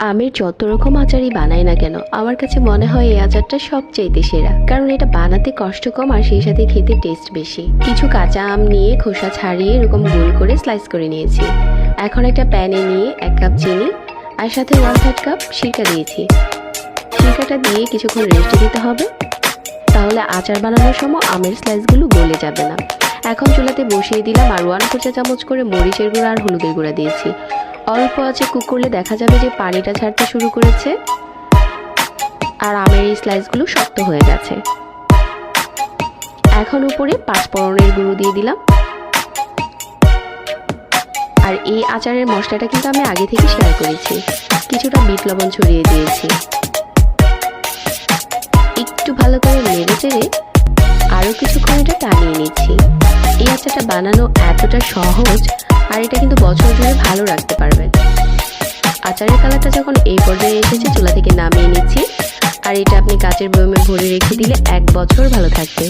আমের যত রকম আচারই বানাই না কেন, আমার কাছে মনে হয় এই আচারটা সবচাইতে সেরা। কারণ এটা বানাতে কষ্ট কম আর সেই সাথে খেতে টেস্ট বেশি। কিছু কাঁচা আম নিয়ে খোসা ছাড়িয়ে এরকম গোল করে স্লাইস করে নিয়েছি। এখন একটা প্যানে নিয়ে 1 কাপ চিনি আর সাথে 1/3 কাপ সিরকা দিয়েছি। সিরকাটা দিয়ে কিছুক্ষণ রেস্টে দিতে হবে, তাহলে আচার বানানোর সময় আমের স্লাইসগুলো গলে যাবে না। এখন চুলাতে বসিয়ে দিলাম আর 1/4 চা চামচ করে মরিচের গুঁড়া আর হলুদের গুঁড়া দিয়েছি। অল্প আছে কুক করলে দেখা যাবে যে পানিটা ছাড়তে শুরু করেছে আর আমের এই স্লাইসগুলো শক্ত হয়ে গেছে। এখন উপরে 5 ফোড়নের গুঁড়ো দিয়ে দিলাম। আর এই আচারের মশলাটা কিন্তু আমি আগে থেকে শেয়ার করেছি। কিছুটা বিট লবণ ছড়িয়ে দিয়েছি। একটু ভালো করে নেড়ে চেড়ে আরও কিছুক্ষণ এটা টানিয়ে নিচ্ছি। এই আচারটা বানানো এতটা সহজ আর এটা কিন্তু বছর জুড়ে ভালো রাখতে পারবেন। আচারের কালারটা যখন এই পর্যায়ে এসেছে চুলা থেকে নামিয়ে নিচ্ছি। আর এটা আপনি কাচের বয়মে ভরে রেখে দিলে 1 বছর ভালো থাকবে।